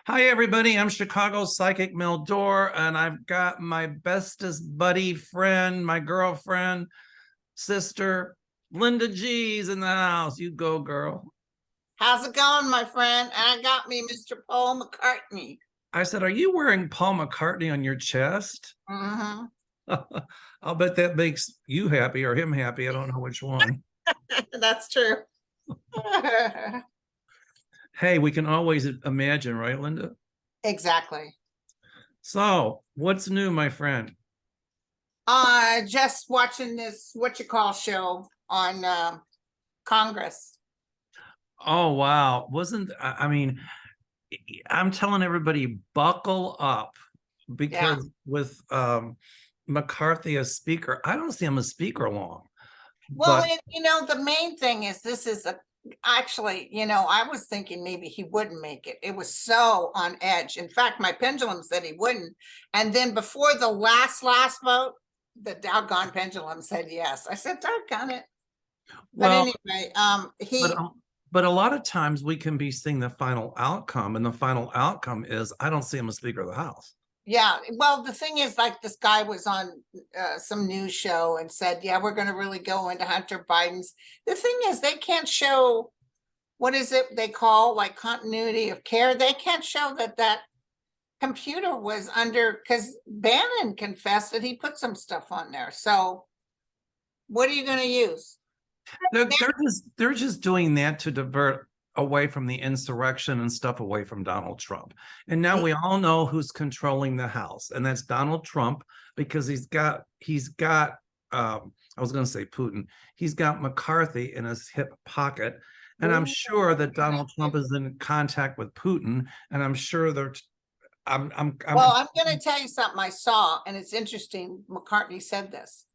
Hi, everybody. I'm Chicago Psychic Mel Dore, and I've got my bestest buddy, friend, my girlfriend, sister, Linda G's in the house. You go, girl. How's it going, my friend? And I got me Mr. Paul McCartney. I said, are you wearing Paul McCartney on your chest? Mm-hmm. I'll bet that makes you happy or him happy. I don't know which one. That's true. Hey, we can always imagine, right, Linda? Exactly. So, what's new, my friend? Just watching this show on Congress. Oh, wow. I mean, I'm telling everybody, buckle up Yeah. because with McCarthy as speaker, I don't see him as speaker long. Well, But the main thing is this is actually, I was thinking maybe he wouldn't make it. It was so on edge. In fact, my pendulum said he wouldn't. And then before the last vote, the doggone pendulum said yes. I said, doggone it. But well, anyway, but a lot of times we can be seeing the final outcome, and the final outcome is I don't see him as Speaker of the House. yeah, well, the thing is, like, this guy was on some news show and said, yeah, we're going to really go into Hunter Biden's. The thing is, they can't show, what is it they call, like, continuity of care. They can't show that computer was under, because Bannon confessed that he put some stuff on there. So what are you going to use? They're just doing that to divert away from the insurrection and stuff away from Donald Trump. And now we all know who's controlling the House, and that's Donald Trump, because he's got I was going to say Putin. He's got McCarthy in his hip pocket, and I'm sure that Donald Trump is in contact with Putin, and I'm sure they're. Well, I'm going to tell you something I saw, and it's interesting. McCartney said this.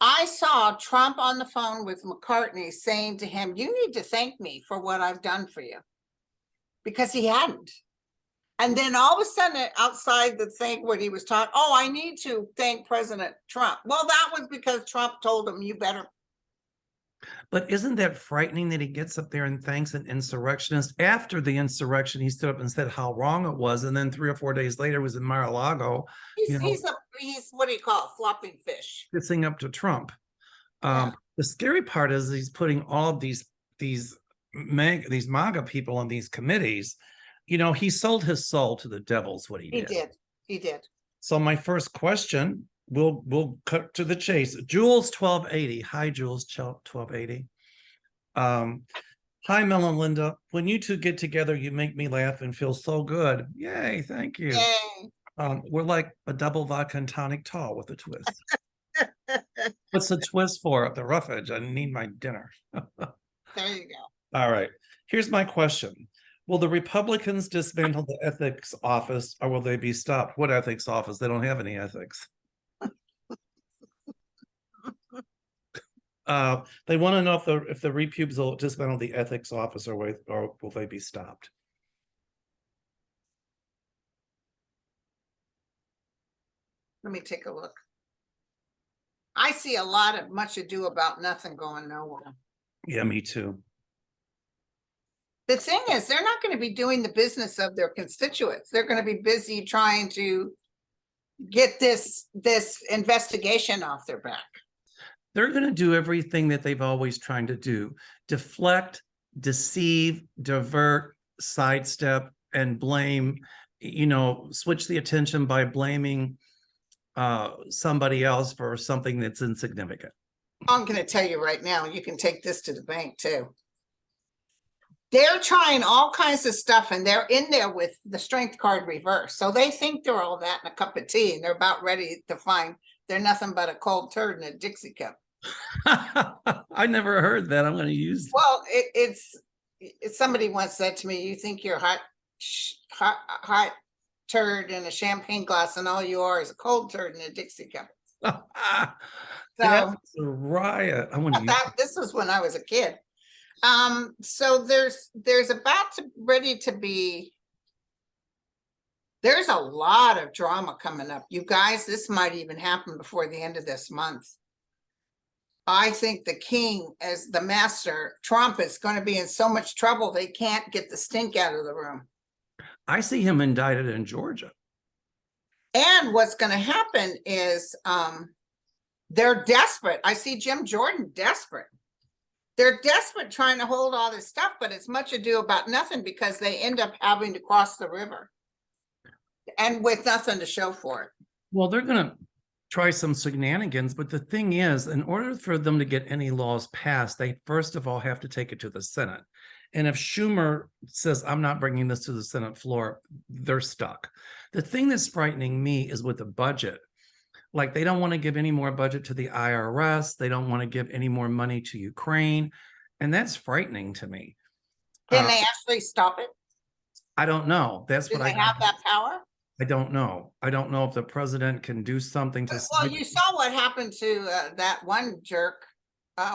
I saw Trump on the phone with McCartney saying to him, you need to thank me for what I've done for you, because he hadn't. And then all of a sudden, outside the thing when he was talking, oh, I need to thank President Trump. Well, that was because Trump told him, you better. But isn't that frightening that he gets up there and thanks an insurrectionist? After the insurrection, he stood up and said how wrong it was, and then 3 or 4 days later was in Mar-a-Lago. He's what do you call it, flopping fish. Kissing up to Trump. The scary part is he's putting all of these MAGA people on these committees. He sold his soul to the devils. What he did. He did. So my first question, we'll cut to the chase. Jules 1280. Hi, Jules 1280. Hi, Mel and Linda. When you two get together, you make me laugh and feel so good. Yay, thank you. Yay. We're like a double vodka and tonic tall with a twist. What's the twist for? The rough edge. I need my dinner. There you go. All right. Here's my question. Will the Republicans dismantle the ethics office, or will they be stopped? What ethics office? They don't have any ethics. They want to know if the repubes will dismantle the ethics office, or will they be stopped? Let me take a look. I see a lot of much ado about nothing going nowhere. Yeah, me too. The thing is, they're not going to be doing the business of their constituents. They're going to be busy trying to get this investigation off their back. They're going to do everything that they've always tried to do: deflect, deceive, divert, sidestep, and blame. Switch the attention by blaming somebody else for something that's insignificant. I'm going to tell you right now, you can take this to the bank too. They're trying all kinds of stuff, and they're in there with the strength card reverse. So they think they're all that in a cup of tea, and they're about ready to find they're nothing but a cold turd in a Dixie cup. I never heard that. I'm going to use. Well, it's somebody once said to me, you think you're hot turd in a champagne glass, and all you are is a cold turd in a Dixie cup. That's a riot. I want to this was when I was a kid. So there's ready to be, there's a lot of drama coming up, you guys. This might even happen before the end of this month. I think the king, as the master, Trump, is going to be in so much trouble they can't get the stink out of the room. I see him indicted in Georgia. And what's going to happen is they're desperate. I see Jim Jordan desperate. They're desperate trying to hold all this stuff, but it's much ado about nothing because they end up having to cross the river and with nothing to show for it. Well, they're going to try some shenanigans, but the thing is, in order for them to get any laws passed, they first of all have to take it to the Senate. And if Schumer says, I'm not bringing this to the Senate floor, they're stuck. The thing that's frightening me is with the budget. Like, they don't want to give any more budget to the IRS. They don't want to give any more money to Ukraine. And that's frightening to me. Can they actually stop it? I don't know. That's Do what they have that power? I don't know. I don't know if the president can do something to. Well, you saw what happened to that one jerk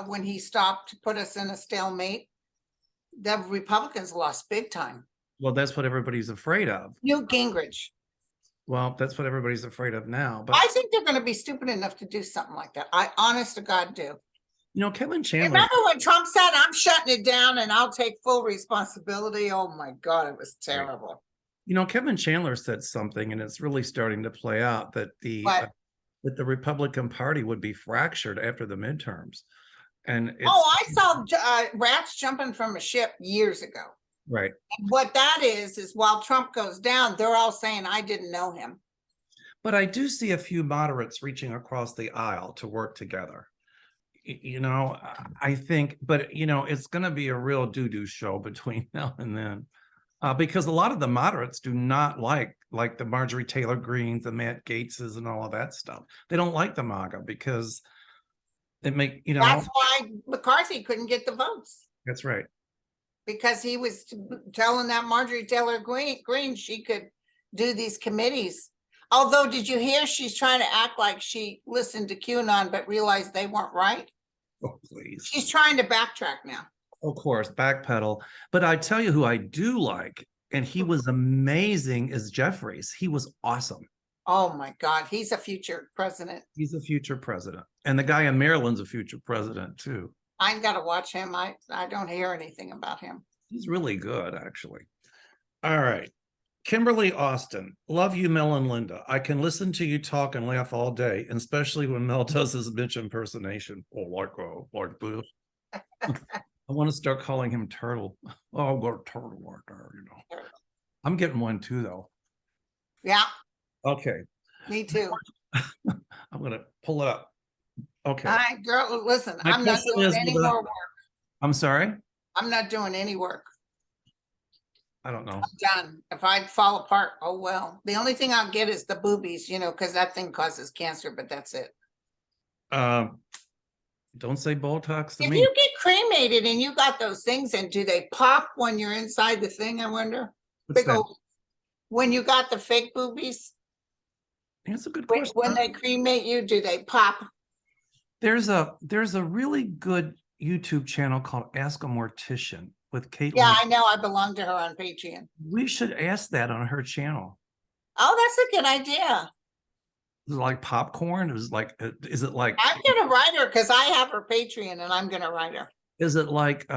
when he stopped to put us in a stalemate. The Republicans lost big time. Well, that's what everybody's afraid of. Newt Gingrich. Well, that's what everybody's afraid of now. But I think they're going to be stupid enough to do something like that. I honest to God do. You know, Kevin Chandler. Remember when Trump said, I'm shutting it down and I'll take full responsibility? Oh my God, it was terrible. You know, Kevin Chandler said something, and it's really starting to play out that that the Republican Party would be fractured after the midterms. And I saw rats jumping from a ship years ago. Right. And what that is while Trump goes down, they're all saying, I didn't know him. But I do see a few moderates reaching across the aisle to work together. You know, I think, but, you know, it's going to be a real doo-doo show between now and then. Because a lot of the moderates do not like the Marjorie Taylor Greenes, the Matt Gaetzes, and all of that stuff. They don't like the MAGA because it That's why McCarthy couldn't get the votes. That's right. Because he was telling that Marjorie Taylor Greene she could do these committees. Although, did you hear she's trying to act like she listened to QAnon but realized they weren't right? Oh, please. She's trying to backtrack now. Of course, backpedal. But I tell you who I do like, and he was amazing, is Jeffries. He was awesome. Oh my God, he's a future president. He's a future president. And the guy in Maryland's a future president too. I've got to watch him. I don't hear anything about him. He's really good, actually. All right. Kimberly Austin, love you, Mel and Linda. I can listen to you talk and laugh all day, and especially when Mel does his bitch impersonation. Oh, like this. I want to start calling him Turtle. Oh, I've got a turtle right there, you know. Turtle. I'm getting one too, though. Yeah. Okay. Me too. I'm going to pull it up. Okay. All right, girl, listen, My I'm not question doing is, any will that- more work. I'm sorry? I'm not doing any work. I don't know. I'm done. If I fall apart, oh well. The only thing I'll get is the boobies, you know, because that thing causes cancer, but that's it. Don't say Botox to If me. you get cremated and you got those things, and do they pop when you're inside the thing, I wonder? What's Big that? old, when you got the fake boobies, That's a good when, question. when they cremate you, do they pop? There's a really good YouTube channel called Ask a Mortician with Caitlin. Yeah, I know. I belong to her on Patreon. We should ask that on her channel. Oh, that's a good idea. Is it like popcorn? Is it like I'm gonna write her because I have her Patreon, and I'm gonna write her. is it like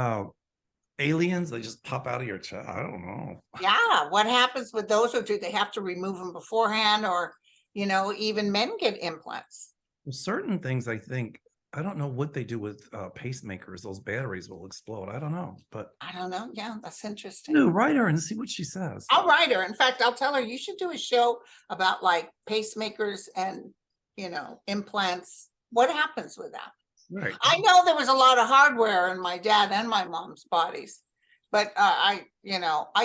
aliens? They just pop out of your chest. I don't know. Yeah, what happens with those, or do they have to remove them beforehand, or you know, even men get implants? Well, certain things, I think, I don't know what they do with pacemakers. Those batteries will explode. I don't know, but I don't know. Yeah, that's interesting. no, write her and see what she says. I'll write her. In fact, I'll tell her you should do a show about like pacemakers and, you know, implants. What happens with that? Right. I know there was a lot of hardware in my dad and my mom's bodies, but I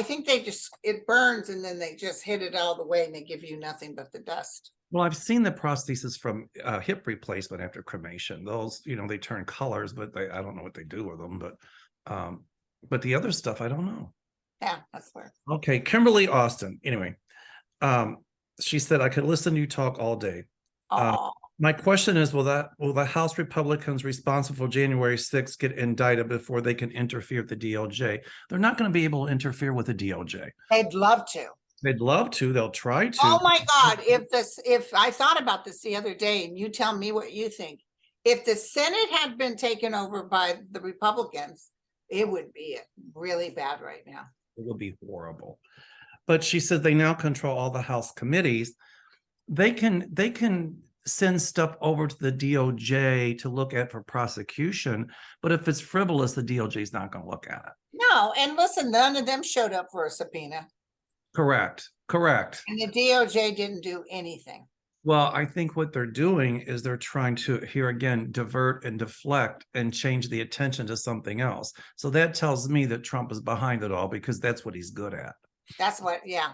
think it burns and then they just hit it all the way and they give you nothing but the dust. Well, I've seen the prosthesis from hip replacement after cremation. Those, you know, they turn colors, but I don't know what they do with them. But the other stuff, I don't know. Yeah, that's weird. Okay, Kimberly Austin. Anyway, she said I could listen to you talk all day. My question is, will the House Republicans responsible for January 6th get indicted before they can interfere with the DOJ? They're not going to be able to interfere with the DOJ. They'd love to. They'd love to. They'll try to. Oh my God. If I thought about this the other day, and you tell me what you think, if the Senate had been taken over by the Republicans, it would be really bad right now. It would be horrible. But she said they now control all the House committees. They can send stuff over to the DOJ to look at for prosecution, but if it's frivolous, the DOJ is not going to look at it. No, and listen, none of them showed up for a subpoena. Correct. And the DOJ didn't do anything. Well, I think what they're doing is they're trying to, here again, divert and deflect and change the attention to something else. So that tells me that Trump is behind it all because that's what he's good at. That's what, yeah.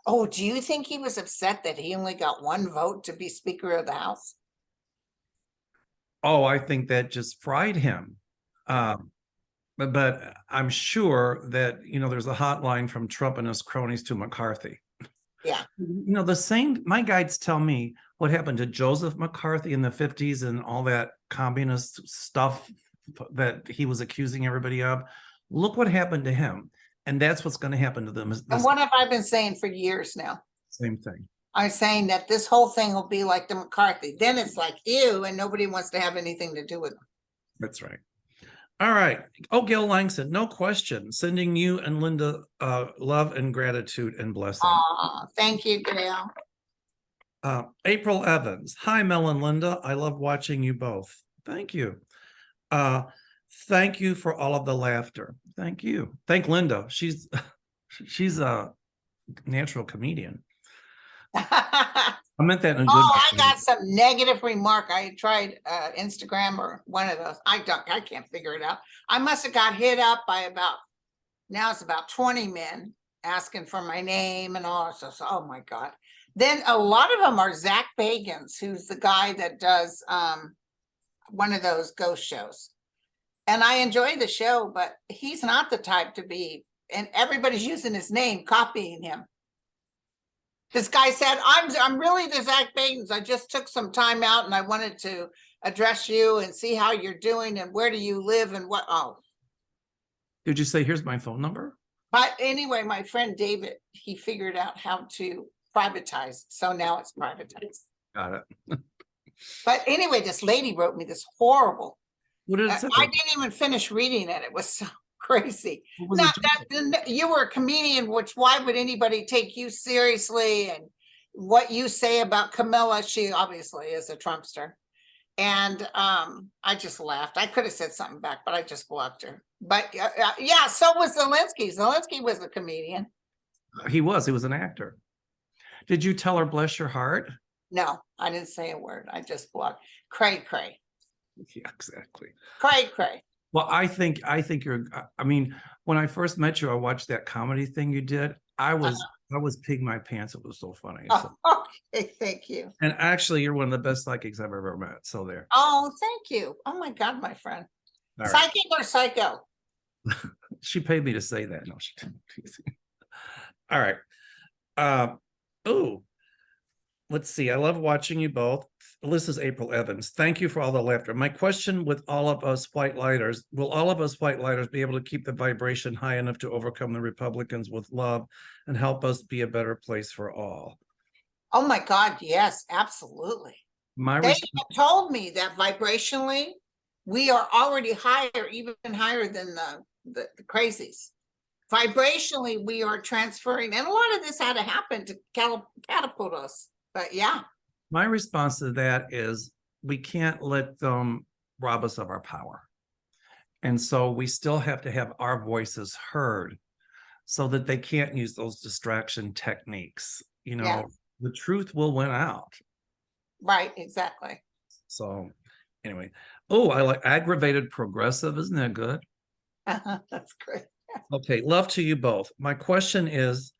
Oh, do you think he was upset that he only got one vote to be Speaker of the House? Oh, I think that just fried him. But I'm sure that, there's a hotline from Trump and his cronies to McCarthy. Yeah. The same, my guides tell me what happened to Joseph McCarthy in the 50s and all that communist stuff that he was accusing everybody of. Look what happened to him. And that's what's going to happen to them. And what have I been saying for years now? Same thing. I'm saying that this whole thing will be like the McCarthy. Then it's like, ew, and nobody wants to have anything to do with them. That's right. All right. Oh, Gail Langston, no question. Sending you and Linda love and gratitude and blessing. Thank you, Gail. April Evans. Hi, Mel and Linda. I love watching you both. Thank you. Thank you for all of the laughter. Thank you. Thank Linda. She's a natural comedian. I meant that in a good way. I got some negative remark. I tried Instagram or one of those. I can't figure it out. I must have got hit up by now it's about 20 men asking for my name and all. So oh my God. Then a lot of them are Zach Bagans, who's the guy that does one of those ghost shows. And I enjoy the show, but he's not the type to be, and everybody's using his name, copying him. This guy said, I'm really the Zach Bagans. I just took some time out and I wanted to address you and see how you're doing and where do you live and what. Oh. Did you say, here's my phone number? But anyway, my friend David, he figured out how to privatize. So now it's privatized. Got it. But anyway, this lady wrote me this horrible. What did it say? I didn't even finish reading it. It was so crazy. Not that you were a comedian, which why would anybody take you seriously? And what you say about Camilla, she obviously is a Trumpster. And I just laughed. I could have said something back, but I just blocked her. But yeah, so was Zelensky. Zelensky was a comedian. He was an actor. Did you tell her, bless your heart? No, I didn't say a word. I just blocked. Cray. Yeah, exactly. Cray. Well, I think you're, when I first met you, I watched that comedy thing you did. I was peeing my pants. It was so funny. Oh, okay, thank you. And actually, you're one of the best psychics I've ever met. So there. Oh, thank you. Oh my God, my friend. All Psychic or psycho? She paid me to say that. No, she didn't. All right. Let's see. I love watching you both. This is April Evans. Thank you for all the laughter. My question with all of us white lighters, will all of us white lighters be able to keep the vibration high enough to overcome the Republicans with love and help us be a better place for all? Oh my God, yes, absolutely. They told me that vibrationally, we are already higher, even higher than the crazies. Vibrationally, we are transferring, and a lot of this had to happen to catapult us. But yeah. My response to that is we can't let them rob us of our power. And so we still have to have our voices heard so that they can't use those distraction techniques. The truth will win out. Right, exactly. So anyway, I like aggravated progressive. Isn't that good? That's great. Okay, love to you both. My question is,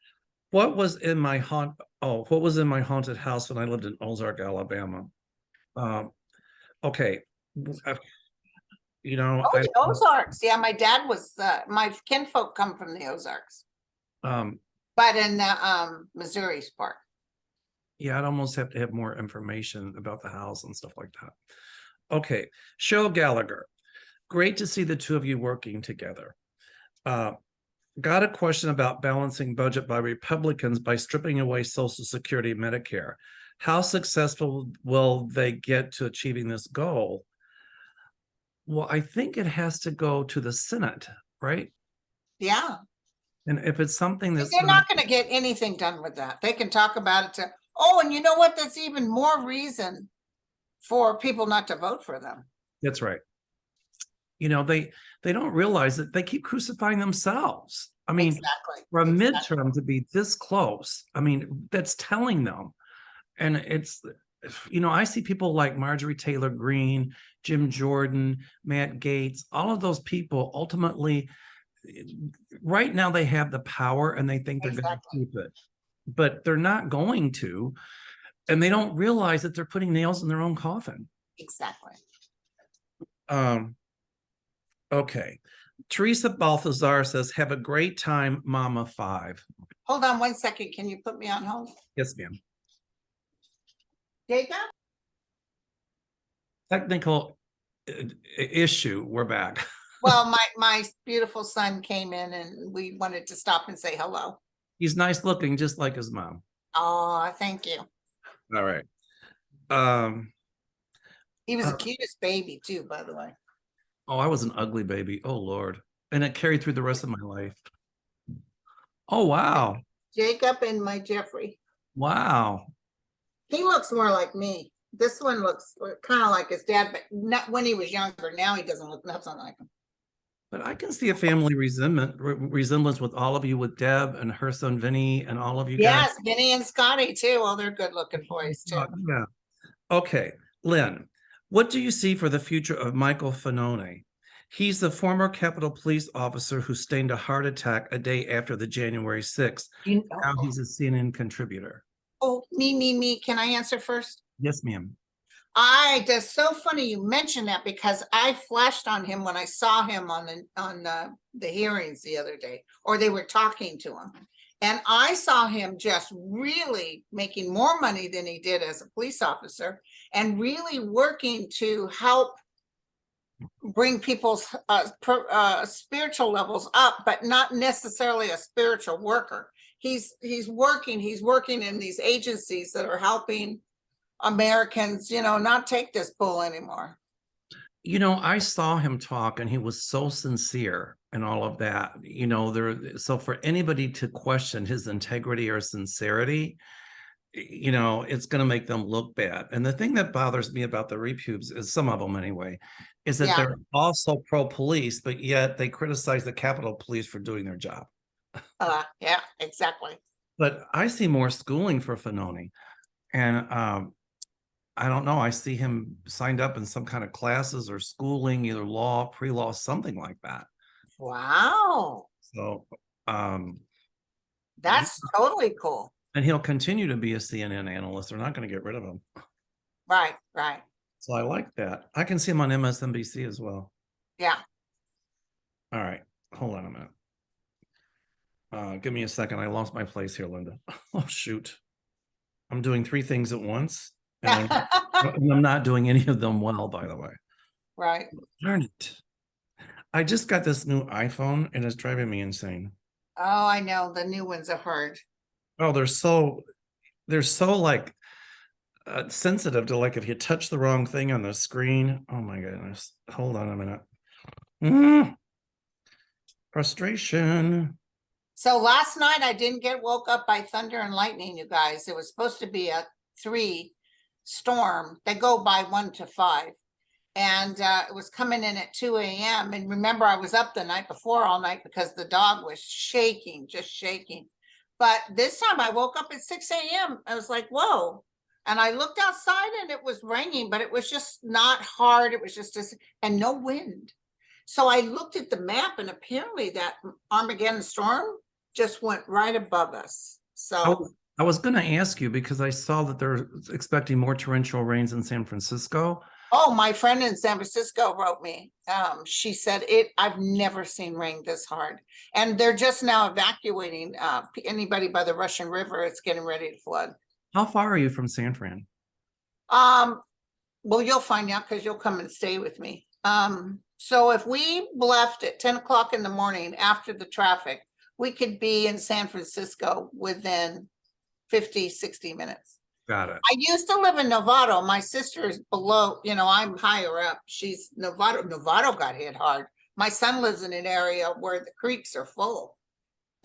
what was in my haunted house when I lived in Ozark, Alabama? Okay. The Ozarks. Yeah, my dad was, my kinfolk come from the Ozarks. But in the Missouri's part. Yeah, I'd almost have to have more information about the house and stuff like that. Okay, Cheryl Gallagher. Great to see the two of you working together. Got a question about balancing budget by Republicans by stripping away Social Security and Medicare. How successful will they get to achieving this goal? Well, I think it has to go to the Senate, right? Yeah. And if it's something that's They're not gonna get anything done with that. They can talk about it to, oh, and you know what? That's even more reason for people not to vote for them. That's right. You know, they don't realize that they keep crucifying themselves. I mean, Exactly. for a Exactly. midterm to be this close, I mean, that's telling them. And it's, you know, I see people like Marjorie Taylor Greene, Jim Jordan, Matt Gaetz, all of those people ultimately, right now they have the power and they think they're going to Exactly. keep it, but they're not going to. And they don't realize that they're putting nails in their own coffin. Exactly. Okay. Teresa Balthazar says, have a great time, Mama 5. Hold on 1 second. Can you put me on hold? Yes, ma'am. Jacob? Technical issue. We're back. Well, my beautiful son came in and we wanted to stop and say hello. He's nice looking, just like his mom. Oh, thank you. All right. He was the cutest baby too, by the way. Oh, I was an ugly baby. Oh, Lord. And it carried through the rest of my life. Oh, wow. Jacob and my Jeffrey. Wow. He looks more like me. This one looks kind of like his dad, but not when he was younger. Now he doesn't look nothing like him. But I can see a family resemblance with all of you, with Deb and her son Vinny and all of you guys. Yes, Vinny and Scotty too. Well, they're good looking boys too. Yeah. Okay, Lynn, what do you see for the future of Michael Fanone? He's the former Capitol Police officer who sustained a heart attack a day after the January 6th. Now he's a CNN contributor. Oh, me. Can I answer first? Yes, ma'am. That's so funny you mentioned that because I flashed on him when I saw him on the hearings the other day, or they were talking to him. And I saw him just really making more money than he did as a police officer and really working to help bring people's spiritual levels up, but not necessarily a spiritual worker. He's working in these agencies that are helping Americans, you know, not take this bull anymore. You know, I saw him talk and he was so sincere and all of that, you know, so for anybody to question his integrity or sincerity, you know, it's going to make them look bad. And the thing that bothers me about the repubes is, some of them anyway, is that they're also pro-police, but yet they criticize the Capitol Police for doing their job. Yeah, exactly. But I see more schooling for Fanone. And I don't know, I see him signed up in some kind of classes or schooling, either law, pre-law, something like that. Wow. So that's totally cool. And he'll continue to be a CNN analyst. They're not going to get rid of him. Right. So I like that. I can see him on MSNBC as well. Yeah. All right. Hold on a minute. Give me a second. I lost my place here, Linda. Oh, shoot. I'm doing 3 things at once. And I'm not doing any of them well, by the way. Right. Darn it. I just got this new iPhone and it's driving me insane. Oh, I know. The new ones are hard. Oh, they're so like sensitive to, like, if you touch the wrong thing on the screen. Oh my goodness. Hold on a minute. Frustration. So last night I didn't get woke up by thunder and lightning, you guys. It was supposed to be a 3 storm. They go by 1 to 5. And it was coming in at 2 a.m. And remember, I was up the night before all night because the dog was shaking, just shaking. But this time I woke up at 6 a.m. I was like, whoa. And I looked outside and it was raining, but it was just not hard. It was just and no wind. So I looked at the map and apparently that Armageddon storm just went right above us. So I was going to ask you, because I saw that they're expecting more torrential rains in San Francisco. Oh, my friend in San Francisco wrote me. She said, I've never seen rain this hard. And they're just now evacuating anybody by the Russian River. It's getting ready to flood. How far are you from San Fran? Well, you'll find out because you'll come and stay with me. So if we left at 10 o'clock in the morning after the traffic, we could be in San Francisco within 50, 60 minutes. Got it. I used to live in Novato. My sister is below, you know, I'm higher up. She's Novato. Novato got hit hard. My son lives in an area where the creeks are full.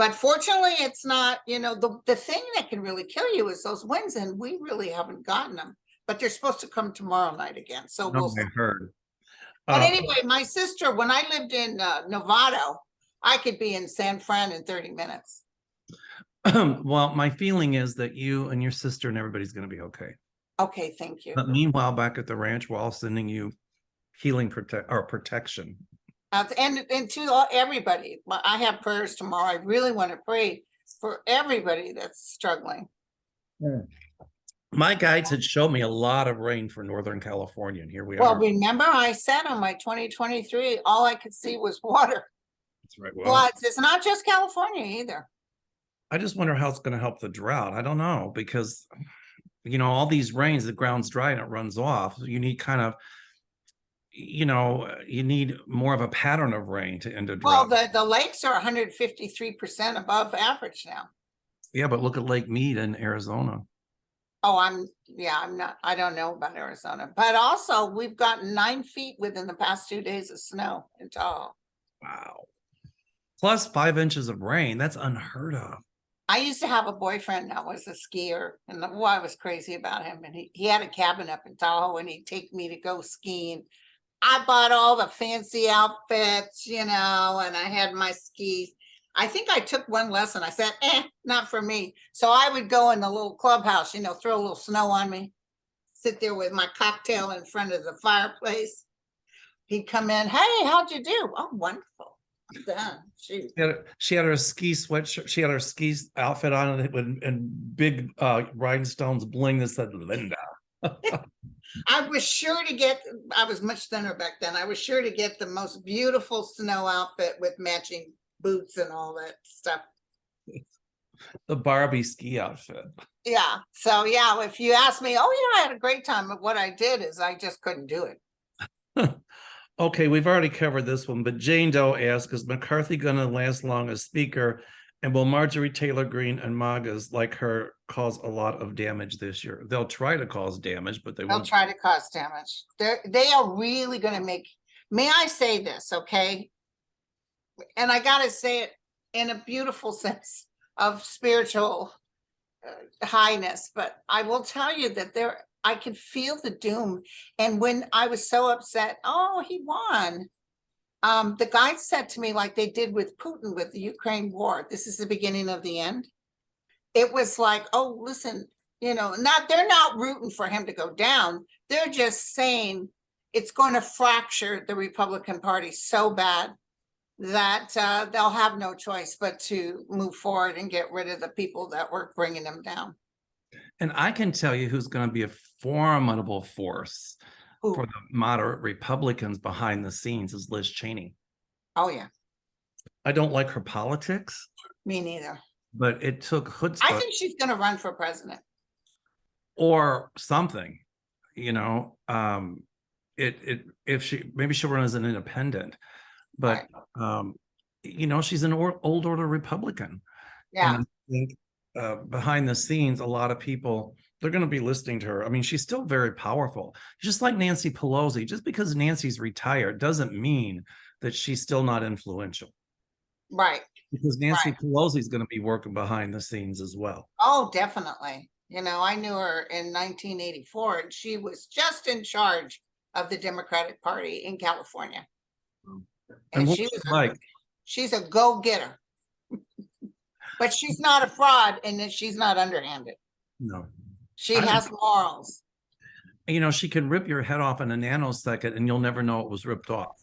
But fortunately, it's not, the thing that can really kill you is those winds, and we really haven't gotten them. But they're supposed to come tomorrow night again. So we'll see. I heard. But anyway, my sister, when I lived in Novato, I could be in San Fran in 30 minutes. Well, my feeling is that you and your sister and everybody's going to be okay. Okay, thank you. But meanwhile, back at the ranch, we're all sending you healing protection. And to everybody, I have prayers tomorrow. I really want to pray for everybody that's struggling. My guides had showed me a lot of rain for Northern California, and here we are. Well, remember I said on my 2023, all I could see was water. That's right. Floods. It's not just California either. I just wonder how it's going to help the drought. I don't know, because, all these rains, the ground's dry and it runs off. You need kind of, you need more of a pattern of rain to end a drought. Well, the lakes are 153% above average now. Yeah, but look at Lake Mead in Arizona. Oh, I don't know about Arizona, but also we've gotten 9 feet within the past 2 days of snow in Tahoe. Wow. Plus 5 inches of rain. That's unheard of. I used to have a boyfriend that was a skier, and I was crazy about him. And he had a cabin up in Tahoe, and he'd take me to go skiing. I bought all the fancy outfits, and I had my skis. I think I took one lesson. I said, not for me. So I would go in the little clubhouse, throw a little snow on me, sit there with my cocktail in front of the fireplace. He'd come in, hey, how'd you do? Oh, wonderful. Done. She had her ski sweatshirt. She had her ski outfit on and big rhinestones bling that said Linda. I was sure to get, I was much thinner back then. I was sure to get the most beautiful snow outfit with matching boots and all that stuff. The Barbie ski outfit. Yeah. So yeah, if you ask me, I had a great time. But what I did is I just couldn't do it. Okay, we've already covered this one, but Jane Doe asks, is McCarthy going to last long as speaker? And will Marjorie Taylor Greene and MAGAs like her cause a lot of damage this year? They'll try to cause damage, but they'll try to cause damage. They are really going to make, may I say this, okay? And I got to say it in a beautiful sense of spiritual highness, but I will tell you that I could feel the doom. And when I was so upset, he won. The guys said to me, like they did with Putin with the Ukraine war, this is the beginning of the end. It was like, listen, they're not rooting for him to go down. They're just saying it's going to fracture the Republican Party so bad that they'll have no choice but to move forward and get rid of the people that were bringing them down. And I can tell you who's going to be a formidable force for the moderate Republicans behind the scenes is Liz Cheney. Oh, yeah. I don't like her politics. Me neither. But it took chutzpah. I think she's going to run for president. Or something, if maybe she'll run as an independent, but right. She's an old order Republican. Yeah. And I think behind the scenes, a lot of people, they're going to be listening to her. I mean, she's still very powerful, just like Nancy Pelosi. Just because Nancy's retired doesn't mean that she's still not influential. Right. Because Nancy Pelosi is going to be working behind the scenes as well. Oh, definitely. I knew her in 1984, and she was just in charge of the Democratic Party in California. And what she's a go-getter. But she's not a fraud, and she's not underhanded. No. She has morals. She can rip your head off in a nanosecond, and you'll never know it was ripped off.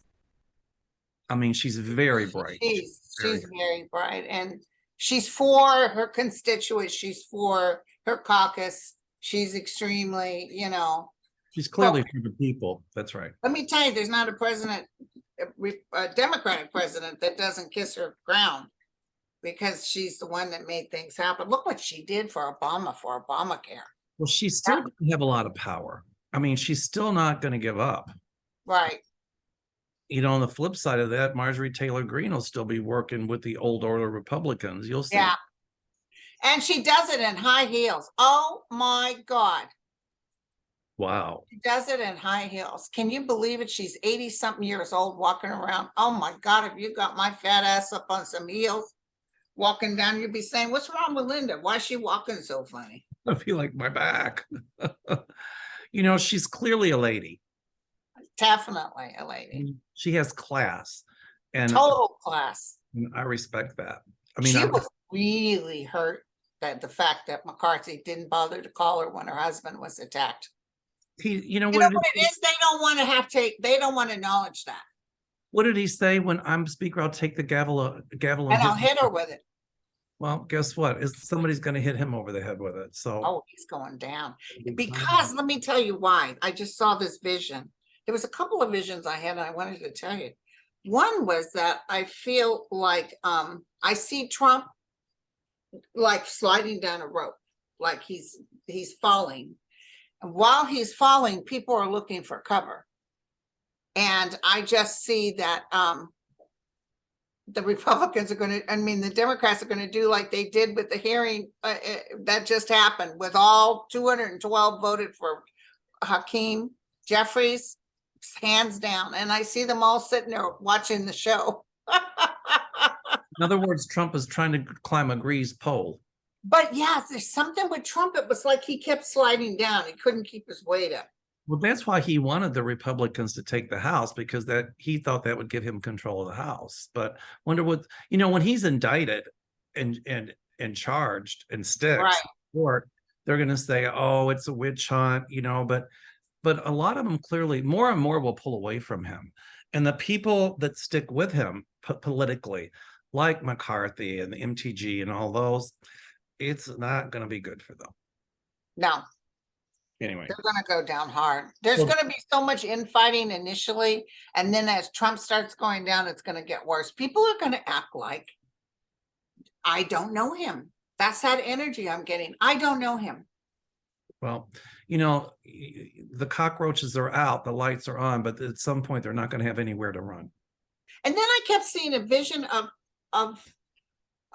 I mean, she's very bright. She's very bright, and she's for her constituents. She's for her caucus. She's extremely, She's clearly for the people. That's right. Let me tell you, there's not a Democratic president that doesn't kiss her ground, because she's the one that made things happen. Look what she did for Obamacare. Well, she's still going to have a lot of power. I mean, she's still not going to give up. Right. On the flip side of that, Marjorie Taylor Greene will still be working with the old order Republicans. You'll see. Yeah. And she does it in high heels. Oh my God. Wow. She does it in high heels. Can you believe it? She's 80-something years old walking around. Oh my God, have you got my fat ass up on some heels? walking down, you'd be saying, what's wrong with Linda? Why is she walking so funny? I feel like my back. You know, she's clearly a lady. Definitely a lady. She has class. And Total class. I respect that. I mean, She was really hurt that the fact that McCarthy didn't bother to call her when her husband was attacked. you know what it is? They don't want to they don't want to acknowledge that. What did he say? When I'm speaker, I'll take the gavel and I'll hit her with it. Well, guess what? Somebody's going to hit him over the head with it. So he's going down. Because let me tell you why. I just saw this vision. There was a couple of visions I had, and I wanted to tell you. One was that I feel like I see Trump like sliding down a rope, like he's falling. And while he's falling, people are looking for cover. And I just see that the Republicans are going to, the Democrats are going to do like they did with the hearing that just happened, with all 212 voted for Hakeem Jeffries, hands down. And I see them all sitting there watching the show. In other words, Trump is trying to climb a grease pole. But yeah, there's something with Trump. It was like he kept sliding down. He couldn't keep his weight up. Well, that's why he wanted the Republicans to take the House, because he thought that would give him control of the House. But wonder what, when he's indicted and charged and sticks in court, they're going to say, oh, it's a witch hunt, but a lot of them clearly, more and more will pull away from him. And the people that stick with him politically, like McCarthy and the MTG and all those, it's not going to be good for them. No. Anyway, they're going to go down hard. There's going to be so much infighting initially, and then as Trump starts going down, it's going to get worse. People are going to act like I don't know him. That's that energy I'm getting. I don't know him. Well, the cockroaches are out, the lights are on, but at some point they're not going to have anywhere to run. And then I kept seeing a vision of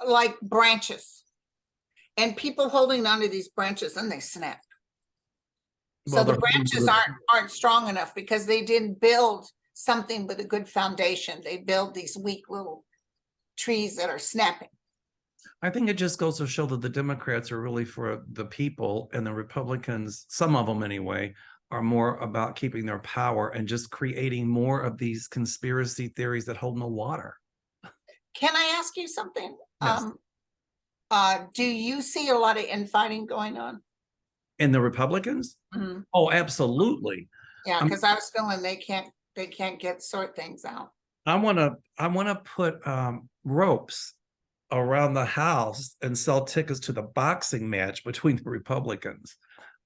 like branches and people holding onto these branches, and they snap. So the branches aren't strong enough because they didn't build something with a good foundation. They build these weak little trees that are snapping. I think it just goes to show that the Democrats are really for the people, and the Republicans, some of them anyway, are more about keeping their power and just creating more of these conspiracy theories that hold no water. Can I ask you something? Yes. Do you see a lot of infighting going on? In the Republicans? Mm-hmm. Oh, absolutely. Yeah, because I was feeling they can't sort things out. I want to put ropes around the house and sell tickets to the boxing match between the Republicans,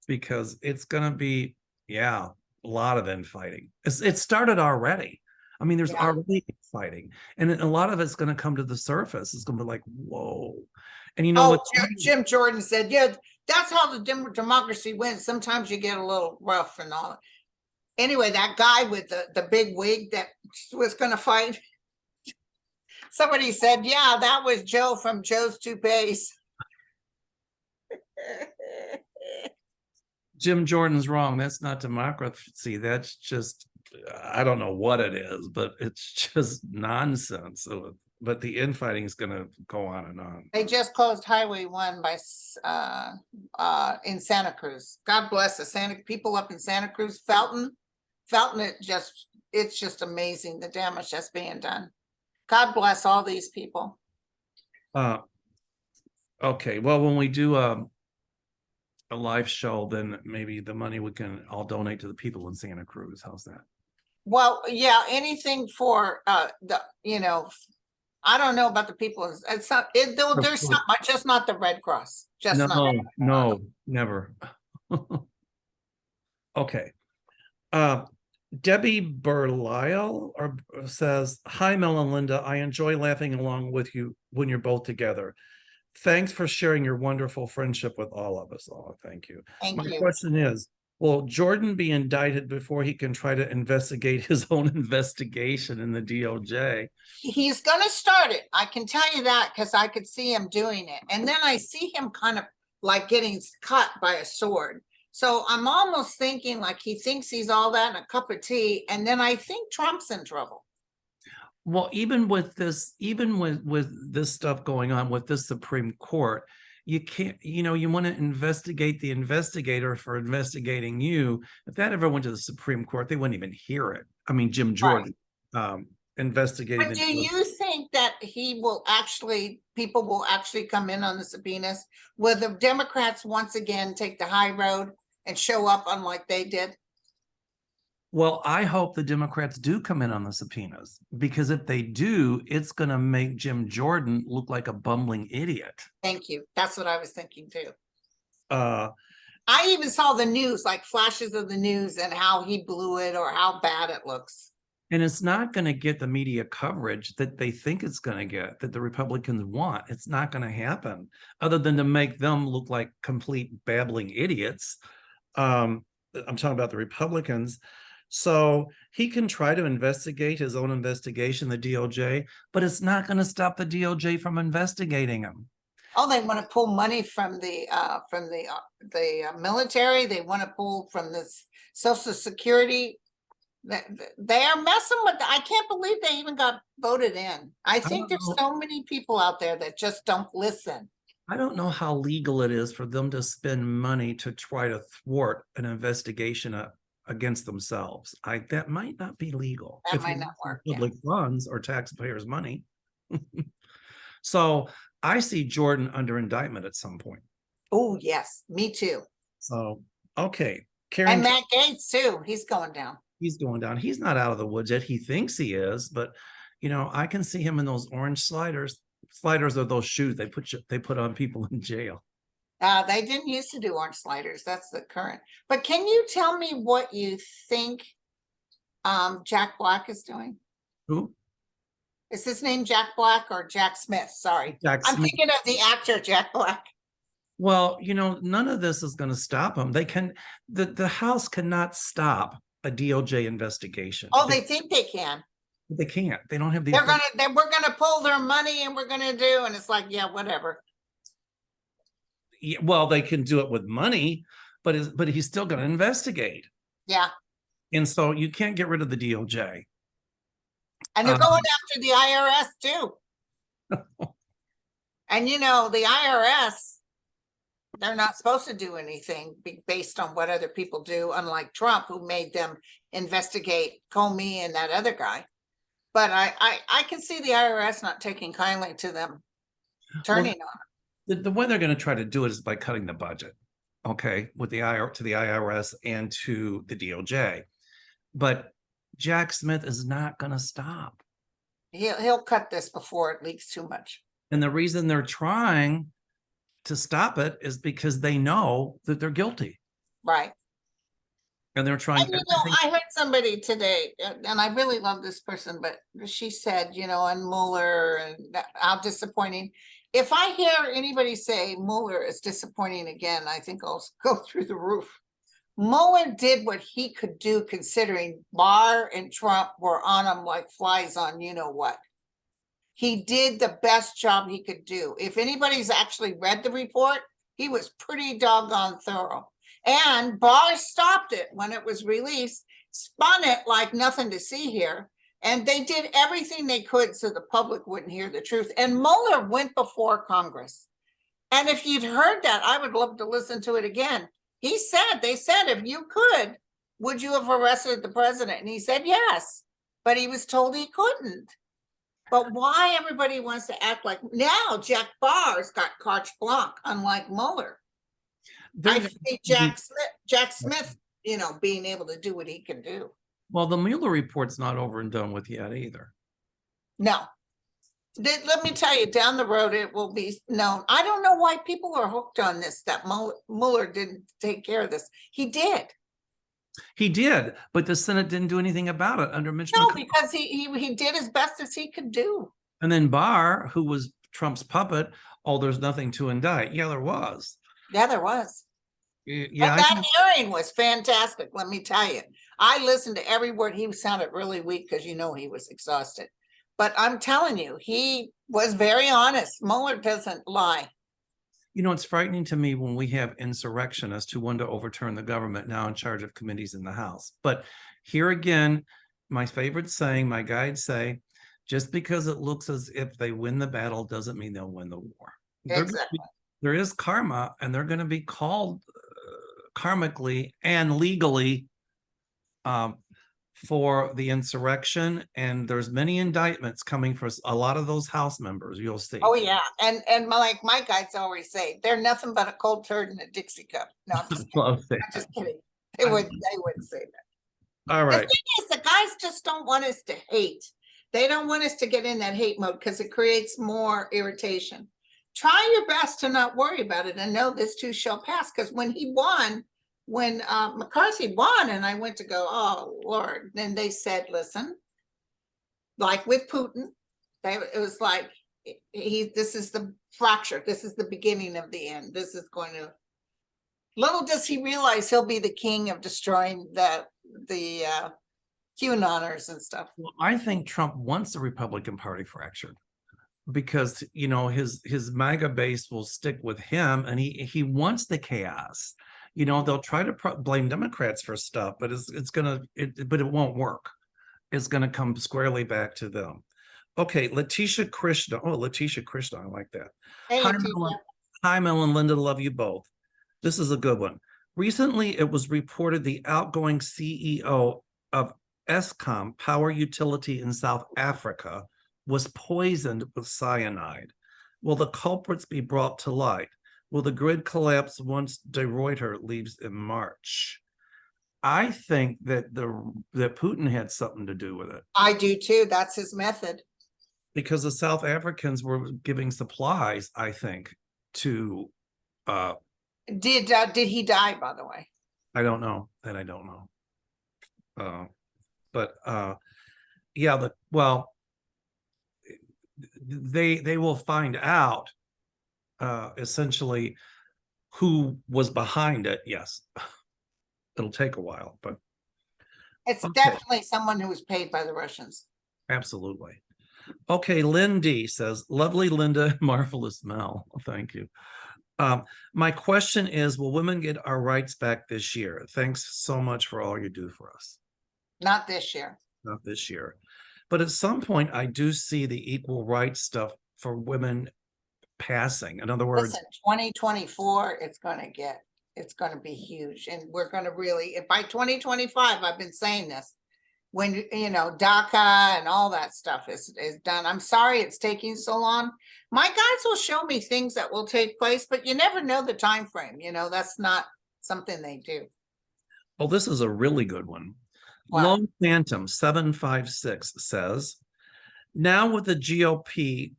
because it's going to be a lot of infighting. It started already. There's already fighting, and a lot of it's going to come to the surface. It's going to be like, whoa. And what Jim Jordan said, that's how the democracy wins. Sometimes you get a little rough and all. Anyway, that guy with the big wig that was going to fight, somebody said, that was Joe from Joe's Toupees. Jim Jordan's wrong. That's not democracy. That's just, I don't know what it is, but it's just nonsense. But the infighting is going to go on and on. They just closed Highway 1 in Santa Cruz. God bless the people up in Santa Cruz. Felton, it's just amazing the damage that's being done. God bless all these people. Okay, well, when we do a live show, then maybe the money we can all donate to the people in Santa Cruz. How's that? Well, anything for I don't know about the people. It's not. There's not much. Just not the Red Cross. No, never. Okay. Debbie Berlisle says, "Hi, Mel and Linda. I enjoy laughing along with you when you're both together. Thanks for sharing your wonderful friendship with all of us." Oh, thank you. Thank you. My question is, will Jordan be indicted before he can try to investigate his own investigation in the DOJ? He's going to start it. I can tell you that, because I could see him doing it. And then I see him kind of like getting cut by a sword. So I'm almost thinking like he thinks he's all that in a cup of tea. And then I think Trump's in trouble. Well, even with this stuff going on with this Supreme Court, you can't, you want to investigate the investigator for investigating you. If that ever went to the Supreme Court, they wouldn't even hear it. I mean, Jim Jordan investigating. But do you think that people will actually come in on the subpoenas? Will the Democrats once again take the high road and show up unlike they did? Well, I hope the Democrats do come in on the subpoenas, because if they do, it's going to make Jim Jordan look like a bumbling idiot. Thank you. That's what I was thinking too. I even saw the news, like flashes of the news, and how he blew it or how bad it looks. And it's not going to get the media coverage that they think it's going to get, that the Republicans want. It's not going to happen, other than to make them look like complete babbling idiots. I'm talking about the Republicans. So he can try to investigate his own investigation, the DOJ, but it's not going to stop the DOJ from investigating him. Oh, they want to pull money from the military. They want to pull from this Social Security. They are messing with. I can't believe they even got voted in. I think there's so many people out there that just don't listen. I don't know how legal it is for them to spend money to try to thwart an investigation against themselves. That might not be legal. That might not work. Public funds or taxpayers' money. So I see Jordan under indictment at some point. Oh, yes, me too. So, okay. And Matt Gaetz too. He's going down. He's going down. He's not out of the woods yet. He thinks he is, but I can see him in those orange sliders. Sliders are those shoes they put on people in jail. They didn't used to do orange sliders. That's the current. But can you tell me what you think Jack Black is doing? Who? Is his name Jack Black or Jack Smith? Sorry. I'm thinking of the actor Jack Black. Well, none of this is going to stop him. The House cannot stop a DOJ investigation. Oh, they think they can. They can't. They don't have the. We're gonna pull their money and we're gonna do, and it's like, yeah, whatever. Yeah, well, they can do it with money, but he's still going to investigate. Yeah. And so you can't get rid of the DOJ. And they're going after the IRS too. And the IRS, they're not supposed to do anything based on what other people do, unlike Trump, who made them investigate Comey and that other guy. But I can see the IRS not taking kindly to them turning on it. The way they're going to try to do it is by cutting the budget, okay, with the IRS and to the DOJ. But Jack Smith is not going to stop. He'll cut this before it leaks too much. And the reason they're trying to stop it is because they know that they're guilty. Right. And they're trying. And, I heard somebody today, and I really love this person, but she said, and Mueller, and how disappointing. If I hear anybody say Mueller is disappointing again, I think I'll go through the roof. Mueller did what he could do, considering Barr and Trump were on him like flies on what. He did the best job he could do. If anybody's actually read the report, he was pretty doggone thorough. And Barr stopped it when it was released, spun it like nothing to see here. And they did everything they could so the public wouldn't hear the truth. And Mueller went before Congress. And if you'd heard that, I would love to listen to it again. They said, if you could, would you have arrested the president? And he said, yes, but he was told he couldn't. But why everybody wants to act like now Jack Barr's got carte blanche, unlike Mueller. I see Jack Smith, being able to do what he can do. Well, the Mueller report's not over and done with yet either. No. Let me tell you, down the road, it will be known. I don't know why people are hooked on this, that Mueller didn't take care of this. He did. He did, but the Senate didn't do anything about it under Mitch McCarthy. No, because he did as best as he could do. And then Barr, who was Trump's puppet, there's nothing to indict. Yeah, there was. Yeah, there was. Yeah, but that hearing was fantastic, let me tell you. I listened to every word. He sounded really weak because he was exhausted. But I'm telling you, he was very honest. Mueller doesn't lie. It's frightening to me when we have insurrectionists who want to overturn the government now in charge of committees in the House. But here again, my favorite saying, my guides say, Just because it looks as if they win the battle doesn't mean they'll win the war. Exactly. There is karma, and they're going to be called karmically and legally for the insurrection. And there's many indictments coming for a lot of those House members. You'll see. Oh yeah, and like my guys always say, they're nothing but a cold turd in a Dixie cup. No, I'm just kidding. I'm just kidding. They wouldn't say that. All right. The thing is, the guys just don't want us to hate. They don't want us to get in that hate mode because it creates more irritation. Try your best to not worry about it and know this too shall pass. Because when he won, when McCarthy won, and I went to go, oh Lord, then they said, listen, like with Putin, it was like, this is the fracture. This is the beginning of the end. This is going to, little does he realize he'll be the king of destroying the QAnoners and stuff. Well, I think Trump wants the Republican Party fractured because, you know, his MAGA base will stick with him, and he wants the chaos. You know, they'll try to blame Democrats for stuff, but but it won't work. It's going to come squarely back to them. Okay, Letitia Krishna. Oh, Letitia Krishna, I like that. Hey, Hi, Mel and Linda, love you both. This is a good one. Recently, it was reported the outgoing CEO of Eskom power utility in South Africa was poisoned with cyanide. Will the culprits be brought to light? Will the grid collapse once De Ruyter leaves in March? I think that Putin had something to do with it. I do too. That's his method. Because the South Africans were giving supplies, I think, to. Did he die, by the way? I don't know. That I don't know. But yeah, they will find out essentially who was behind it. Yes, it'll take a while, but it's definitely someone who was paid by the Russians. Absolutely. Okay, Lindy says, lovely Linda, marvelous Mel. Thank you. My question is, will women get our rights back this year? Thanks so much for all you do for us. Not this year. Not this year. But at some point, I do see the equal rights stuff for women passing. In other words, listen, 2024, it's going to be huge. And we're going to really, by 2025, I've been saying this, when, you know, DACA and all that stuff is done. I'm sorry it's taking so long. My guys will show me things that will take place, but you never know the time frame. You know, that's not something they do. Well, this is a really good one. Wow. Lone Phantom 756 says, now with the GOP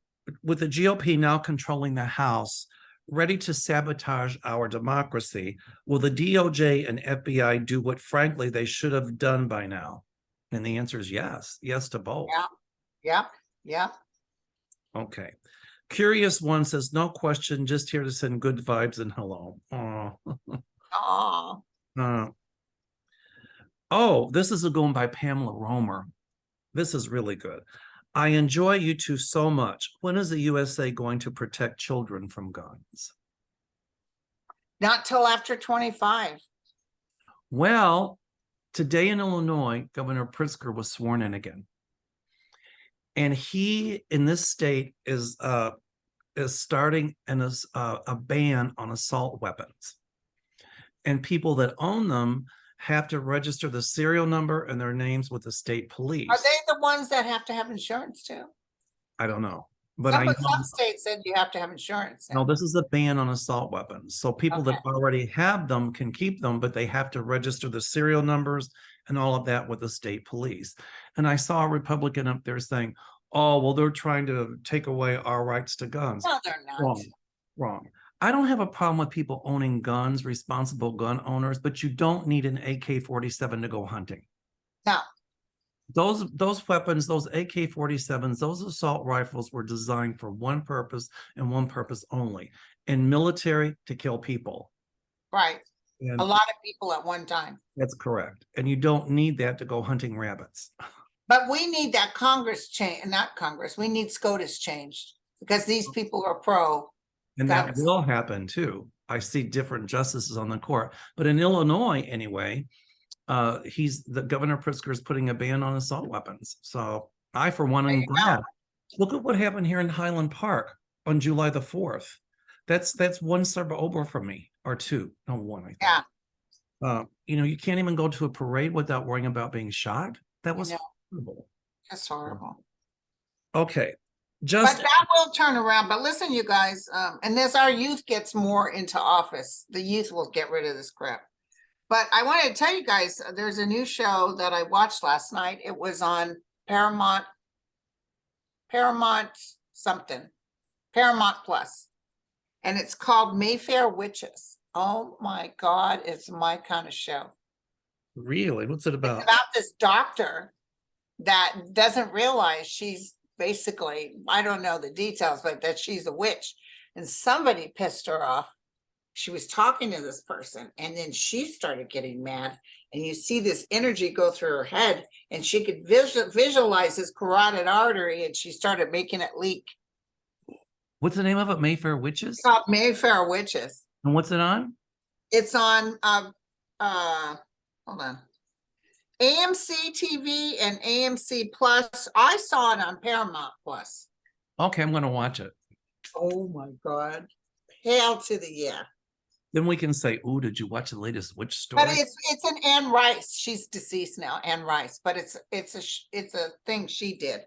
now controlling the House, ready to sabotage our democracy, will the DOJ and FBI do what, frankly, they should have done by now? And the answer is yes. Yes to both. Yeah. Okay. Curious One says, no question, just here to send good vibes and hello. Oh, this is a going by Pamela Romer. This is really good. I enjoy you two so much. When is the USA going to protect children from guns? Not till after 25. Well, today in Illinois, Governor Pritzker was sworn in again. And he, in this state, is starting a ban on assault weapons. And people that own them have to register the serial number and their names with the state police. Are they the ones that have to have insurance too? I don't know. But some states said you have to have insurance. No, this is a ban on assault weapons. So people that already have them can keep them, but they have to register the serial numbers and all of that with the state police. And I saw a Republican up there saying, oh, well, they're trying to take away our rights to guns. No, they're not. Wrong. I don't have a problem with people owning guns, responsible gun owners, but you don't need an AK-47 to go hunting. No. Those weapons, those AK-47s, those assault rifles were designed for one purpose and one purpose only, in military, to kill people. Right. And a lot of people at one time. That's correct. And you don't need that to go hunting rabbits. But we need that Congress change, not Congress. We need SCOTUS changed because these people are pro. And that will happen too. I see different justices on the court, but in Illinois anyway, the Governor Pritzker is putting a ban on assault weapons. So I, for one, There am you go. glad. Look at what happened here in Highland Park on July the 4th. That's one suburb over from me, or two. No, one, I think. Yeah, You can't even go to a parade without worrying about being shot. That was horrible. that's horrible. Okay. But that will turn around. But listen, you guys, and as our youth gets more into office, the youth will get rid of this crap. But I wanted to tell you guys, there's a new show that I watched last night. It was on Paramount something, Paramount Plus, and it's called Mayfair Witches. Oh my God, it's my kind of show. Really? What's it about? It's about this doctor that doesn't realize she's basically, I don't know the details, but that she's a witch, and somebody pissed her off. She was talking to this person, and then she started getting mad, and you see this energy go through her head, and she could visualize his carotid artery, and she started making it leak. What's the name of it? Mayfair Witches? It's called Mayfair Witches. And what's it on? It's on hold on, AMC TV and AMC Plus. I saw it on Paramount Plus. Okay, I'm going to watch it. Oh my God. Hail to the yeah. Then we can say, "Ooh, did you watch the latest witch story?" But it's an Anne Rice. She's deceased now, Anne Rice. But it's a thing she did.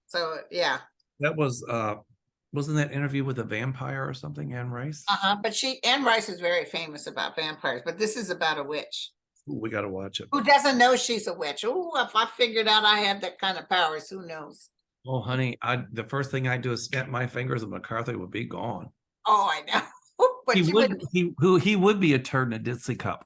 So yeah. That was wasn't that interview with a vampire or something, Anne Rice? But Anne Rice is very famous about vampires. But this is about a witch. Ooh, we got to watch it. Who doesn't know she's a witch? Ooh, if I figured out I had that kind of powers, who knows? Oh, honey, the first thing I do is snap my fingers, and McCarthy would be gone. Oh, I know. But he would be a turd in a Ditsy cup.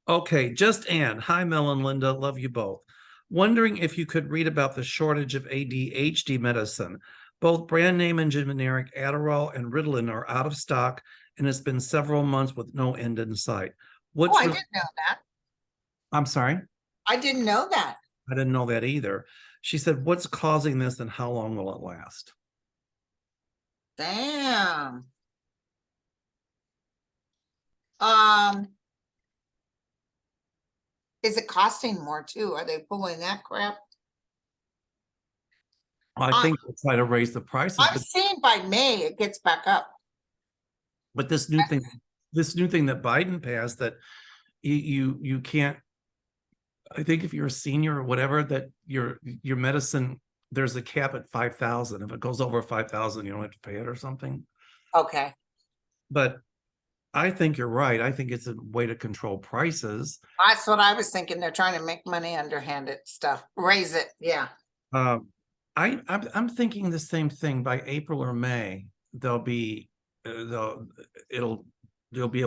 Okay, just Anne. Hi, Mel and Linda. Love you both. Wondering if you could read about the shortage of ADHD medicine. Both brand name and generic Adderall and Ritalin are out of stock, and it's been several months with no end in sight. I didn't know that. I'm sorry? I didn't know that. I didn't know that either. She said, what's causing this and how long will it last? Damn. Is it costing more too? Are they pulling that crap? I think they'll try to raise the prices. I've seen by May it gets back up. But this new thing that Biden passed, that you can't, I think if you're a senior or whatever, that your medicine, there's a cap at 5,000. If it goes over 5,000, you don't have to pay it or something. Okay. But I think you're right. I think it's a way to control prices. That's what I was thinking. They're trying to make money underhanded stuff. Raise it. Yeah. I'm thinking the same thing. By April or May, they'll be able to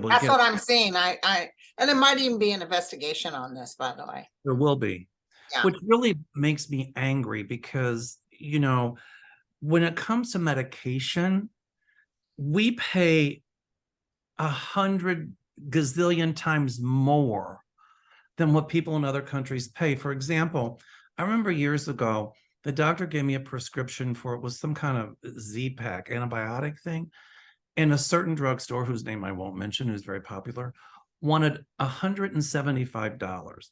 That's what I'm seeing. And it might even be an investigation on this, by the way. There will be. Yeah. Which really makes me angry because, when it comes to medication, we pay 100 gazillion times more than what people in other countries pay. For example, I remember years ago, the doctor gave me a prescription for, it was some kind of Z-Pack antibiotic thing. And a certain drugstore, whose name I won't mention, who's very popular, wanted $175.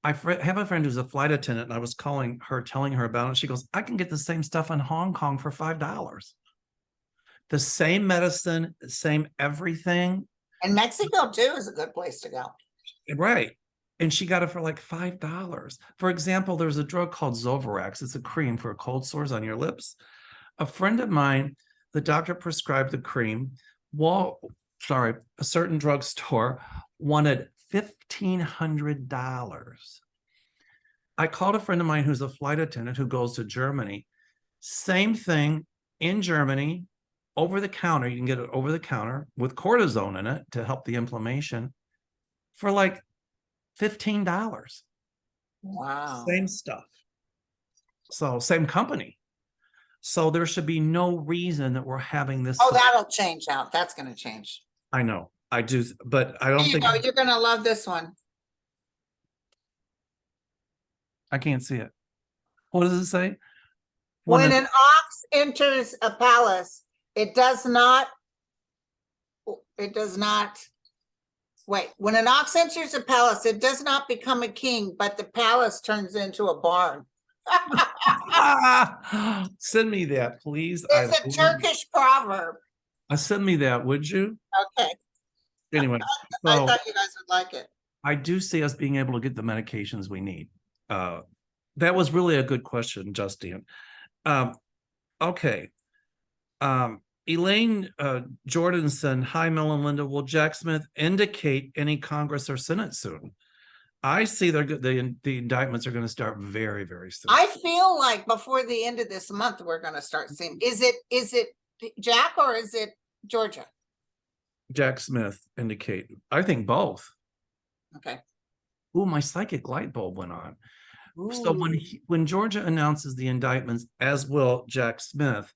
I have a friend who's a flight attendant, and I was calling her, telling her about it. She goes, I can get the same stuff in Hong Kong for $5. The same medicine, same everything. And Mexico too is a good place to go. Right. And she got it for like $5. For example, there's a drug called Zovirax. It's a cream for cold sores on your lips. A friend of mine, the doctor prescribed the cream. A certain drugstore wanted $1,500. I called a friend of mine who's a flight attendant who goes to Germany. Same thing in Germany, over the counter. You can get it over the counter with cortisone in it to help the inflammation for like $15. Wow. Same stuff. So same company. So there should be no reason that we're having this. Oh, that'll change out. That's going to change. I know. I do, but I don't think you're going to love this one. I can't see it. What does it say? When an ox enters a palace, it does not Wait, when an ox enters a palace, it does not become a king, but the palace turns into a barn. Send me that, please. It's a Turkish proverb. Send me that, would you? Okay. Anyway, I so thought you guys would like it. I do see us being able to get the medications we need. That was really a good question, Justine. Okay. Elaine Jordanson, hi, Mel and Linda. Will Jack Smith indicate any Congress or Senate soon? I see the indictments are going to start very, very soon. I feel like before the end of this month, we're going to start seeing. Is it Jack or is it Georgia? Jack Smith indicate. I think both. Okay. Oh, my psychic light bulb went on. Ooh. So when Georgia announces the indictments, as will Jack Smith,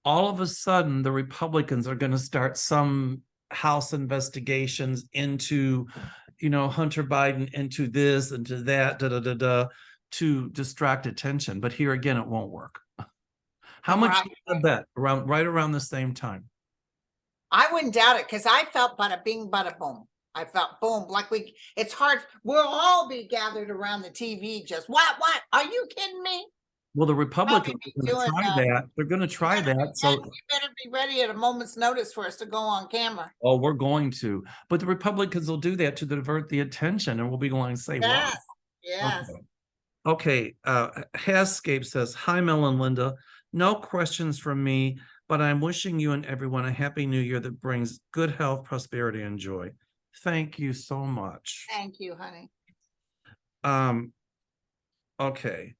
all of a sudden the Republicans are going to start some House investigations into, Hunter Biden, into this, into that, to distract attention. But here again, it won't work. How much do you bet right around the same time? I wouldn't doubt it, because I felt bada bing, bada boom. I felt boom, like it's hard. We'll all be gathered around the TV just, what? Are you kidding me? Well, the Republicans are going to try that. They're going to try that. So you better be ready at a moment's notice for us to go on camera. Oh, we're going to. But the Republicans will do that to divert the attention, and we'll be going to say, yes, wow. Yes. Okay. Hascape says, hi, Mel and Linda. No questions from me, but I'm wishing you and everyone a happy new year that brings good health, prosperity, and joy. Thank you so much. Thank you, honey. Okay.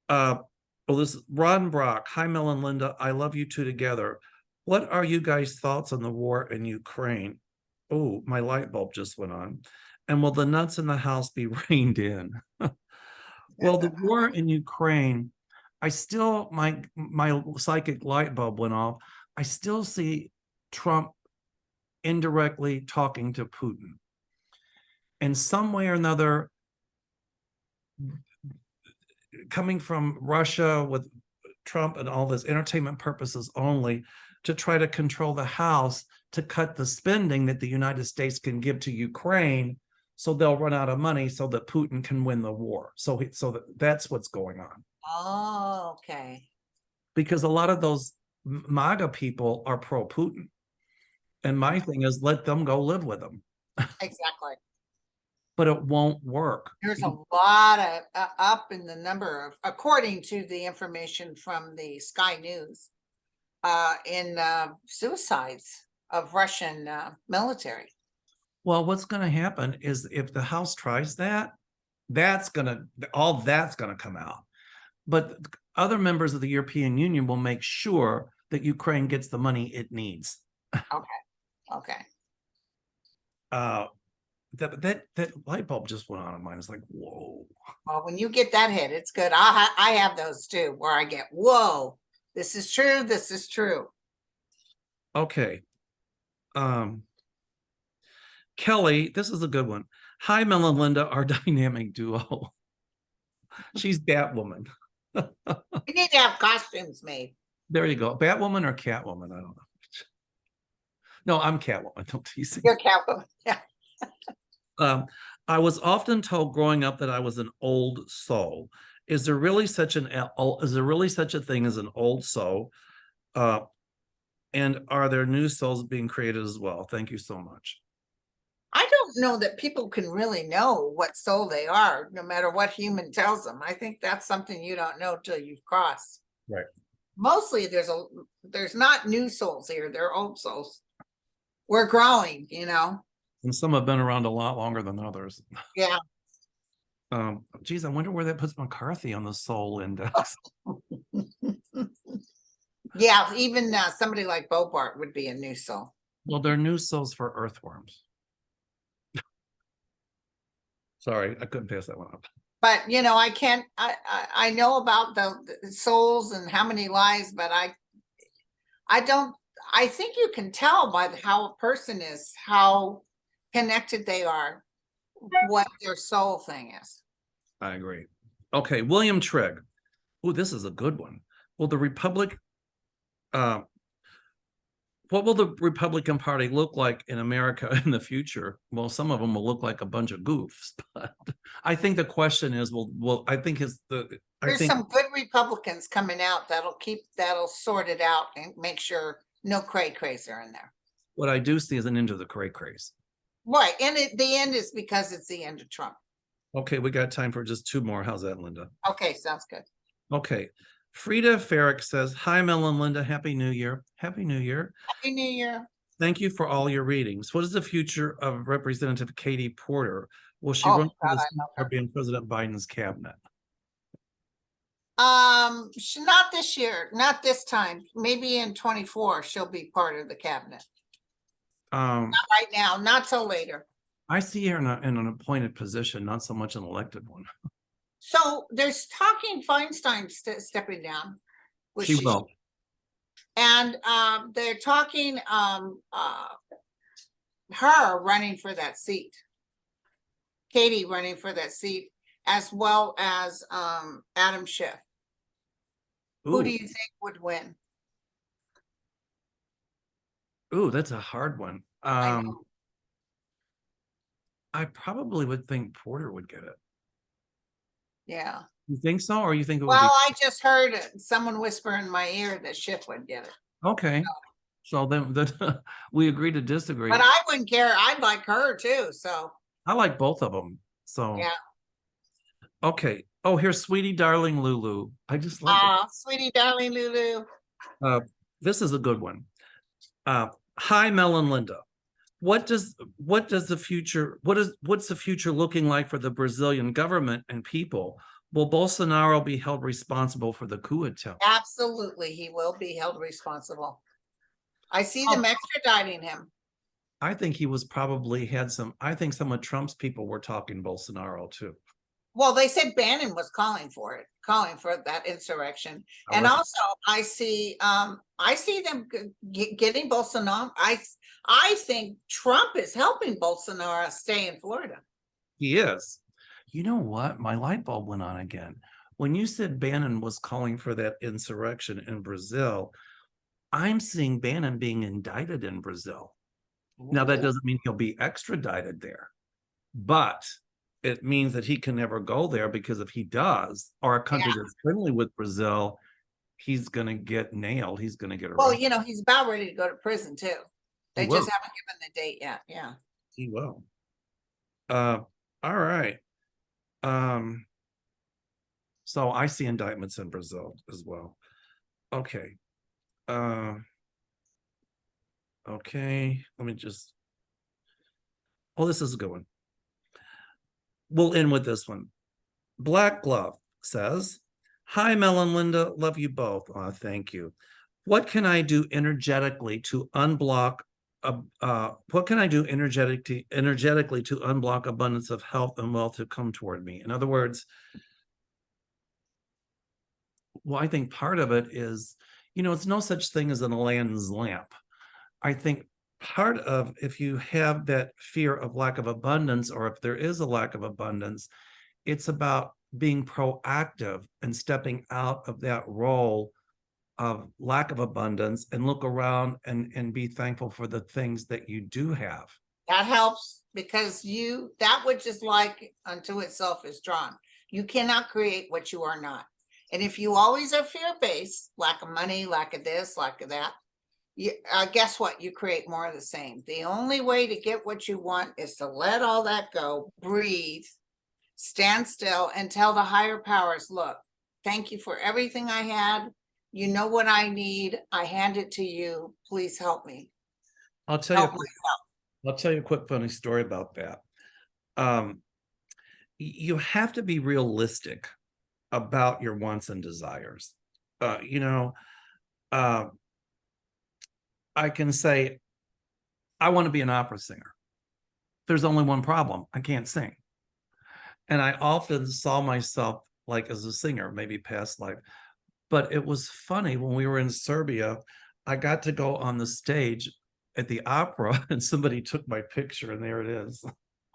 Well, this is Ron Brock. Hi, Mel and Linda. I love you two together. What are you guys' thoughts on the war in Ukraine? Oh, my light bulb just went on. And will the nuts in the house be reined in? Well, the war in Ukraine, I still, my psychic light bulb went off. I still see Trump indirectly talking to Putin. In some way or another, coming from Russia with Trump and all this entertainment purposes only, to try to control the House, to cut the spending that the United States can give to Ukraine, so they'll run out of money so that Putin can win the war. So that's what's going on. Oh, okay. Because a lot of those MAGA people are pro-Putin. And my thing is, let them go live with them. Exactly. But it won't work. There's a lot of up in the number of, according to the information from the Sky News, in suicides of Russian military. Well, what's going to happen is if the House tries that, all that's going to come out. But other members of the European Union will make sure that Ukraine gets the money it needs. Okay. That light bulb just went on in mine. It's like, whoa. Well, when you get that hit, it's good. I have those too, where I get, whoa, this is true. This is true. Okay. Kelly, this is a good one. Hi, Mel and Linda, our dynamic duo. She's Batwoman. We need to have costumes made. There you go. Batwoman or Catwoman? I don't know. No, I'm Catwoman. Don't tease me. You're Catwoman. Yeah. I was often told growing up that I was an old soul. Is there really such a thing as an old soul? And are there new souls being created as well? Thank you so much. I don't know that people can really know what soul they are, no matter what human tells them. I think that's something you don't know till you've crossed. Right. Mostly there's not new souls here. They're old souls. We're growing, And some have been around a lot longer than others. Yeah. Geez, I wonder where that puts McCarthy on the soul index. Yeah, even somebody like Bobart would be a new soul. Well, they're new souls for earthworms. Sorry, I couldn't pass that one up. But I know about the souls and how many lives, but I think you can tell by how a person is, how connected they are, what their soul thing is. I agree. Okay, William Trigg. Oh, this is a good one. Will the Republic what will the Republican Party look like in America in the future? Well, some of them will look like a bunch of goofs, but I think the question is, I think There's some good Republicans coming out that'll sort it out and make sure no cray-crays are in there. what I do see is an end to the cray-crays. Right, and the end is because it's the end of Trump. Okay, we got time for just two more. How's that, Linda? Okay, sounds good. Okay. Frida Farrick says, hi, Mel and Linda. Happy New Year. Happy New Year. Happy New Year. Thank you for all your readings. What is the future of Representative Katie Porter? Will she run for this or be in President Biden's cabinet? Not this year, not this time. Maybe in 24, she'll be part of the cabinet. Not right now, not till later. I see her in an appointed position, not so much an elected one. So there's talking Feinstein stepping down. She will. And they're talking her running for that seat. Katie running for that seat, as well as Adam Schiff. Ooh. Who do you think would win? Ooh, that's a hard one. I probably would think Porter would get it. Yeah. You think so, or you think it would? Well, I just heard someone whisper in my ear that Schiff would get it. Okay. So then we agree to disagree. But I wouldn't care. I'd like her too. So I like both of them. So yeah. Okay. Oh, here's Sweetie Darling Lulu. I just like it. Sweetie Darling Lulu. This is a good one. Hi, Mel and Linda. What's the future looking like for the Brazilian government and people? Will Bolsonaro be held responsible for the coup attempt? Absolutely, he will be held responsible. I see them extraditing him. I think he was probably I think some of Trump's people were talking Bolsonaro too. Well, they said Bannon was calling for that insurrection. And also I see them getting Bolsonaro. I think Trump is helping Bolsonaro stay in Florida. He is. You know what? My light bulb went on again. When you said Bannon was calling for that insurrection in Brazil, I'm seeing Bannon being indicted in Brazil. Ooh. Now, that doesn't mean he'll be extradited there, but it means that he can never go there, because if he does, or a country that's friendly with Brazil, he's going to get nailed. He's going to get arrested. Well, you know, he's about ready to go to prison too. They just haven't given the date yet. Yeah. He will. All right. So I see indictments in Brazil as well. Okay. Okay. Let me just. Oh, this is a good one. We'll end with this one. Black Glove says, hi, Mel and Linda. Love you both. Thank you. What can I do energetically to unblock what can I do energetically to unblock abundance of health and wealth to come toward me? In other words, well, I think part of it is, it's no such thing as an Aladdin's lamp. I think part of, if you have that fear of lack of abundance, or if there is a lack of abundance, it's about being proactive and stepping out of that role of lack of abundance and look around and be thankful for the things that you do have. That helps, because that which is like unto itself is drawn. You cannot create what you are not. And if you always are fear-based, lack of money, lack of this, lack of that, guess what? You create more of the same. The only way to get what you want is to let all that go, breathe, stand still, and tell the higher powers, look, thank you for everything I had. You know what I need. I hand it to you. Please help me. I'll tell you a quick funny story about that. You have to be realistic about your wants and desires. I can say, I want to be an opera singer. There's only one problem. I can't sing. And I often saw myself like as a singer, maybe past life. But it was funny, when we were in Serbia, I got to go on the stage at the opera and somebody took my picture, and there it is.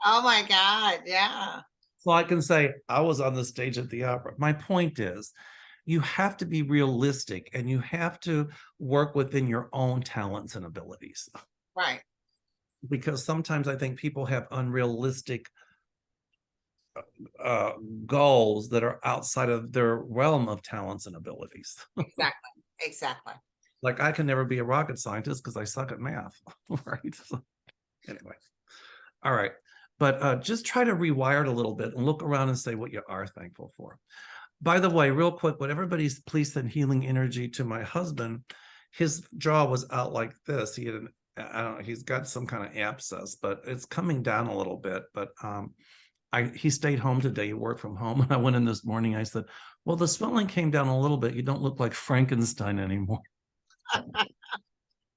Oh my God, yeah. So I can say I was on the stage at the opera. My point is, you have to be realistic and you have to work within your own talents and abilities. Right. Because sometimes I think people have unrealistic goals that are outside of their realm of talents and abilities. Exactly. Exactly. Like I can never be a rocket scientist because I suck at math, right? So, anyway, all right. But just try to rewire it a little bit and look around and say what you are thankful for. By the way, real quick, would everybody's please send healing energy to my husband. His jaw was out like this. He had I don't know, he's got some kind of abscess, but it's coming down a little bit. But he stayed home today. He worked from home. And I went in this morning. I said, well, the swelling came down a little bit. You don't look like Frankenstein anymore.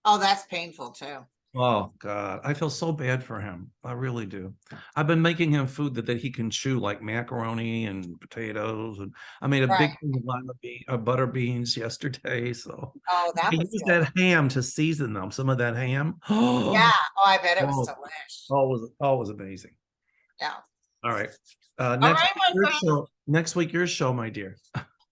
Oh, that's painful too. Oh God, I feel so bad for him. I really do. I've been making him food that he can chew, like macaroni and potatoes, and I made a big thing of lima butter beans yesterday. So oh, that I was used good. that ham to season them. Some of that ham. Yeah. Oh, I bet it was delish. It was amazing. Yeah. All right. Next week, your show, my dear.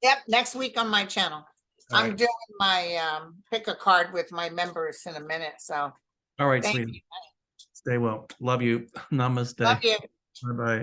Yep. Next week on my channel. I'm doing my pick a card with my members in a minute. So all right, sweetie. Stay well. Love you. Namaste. love you. Bye-bye.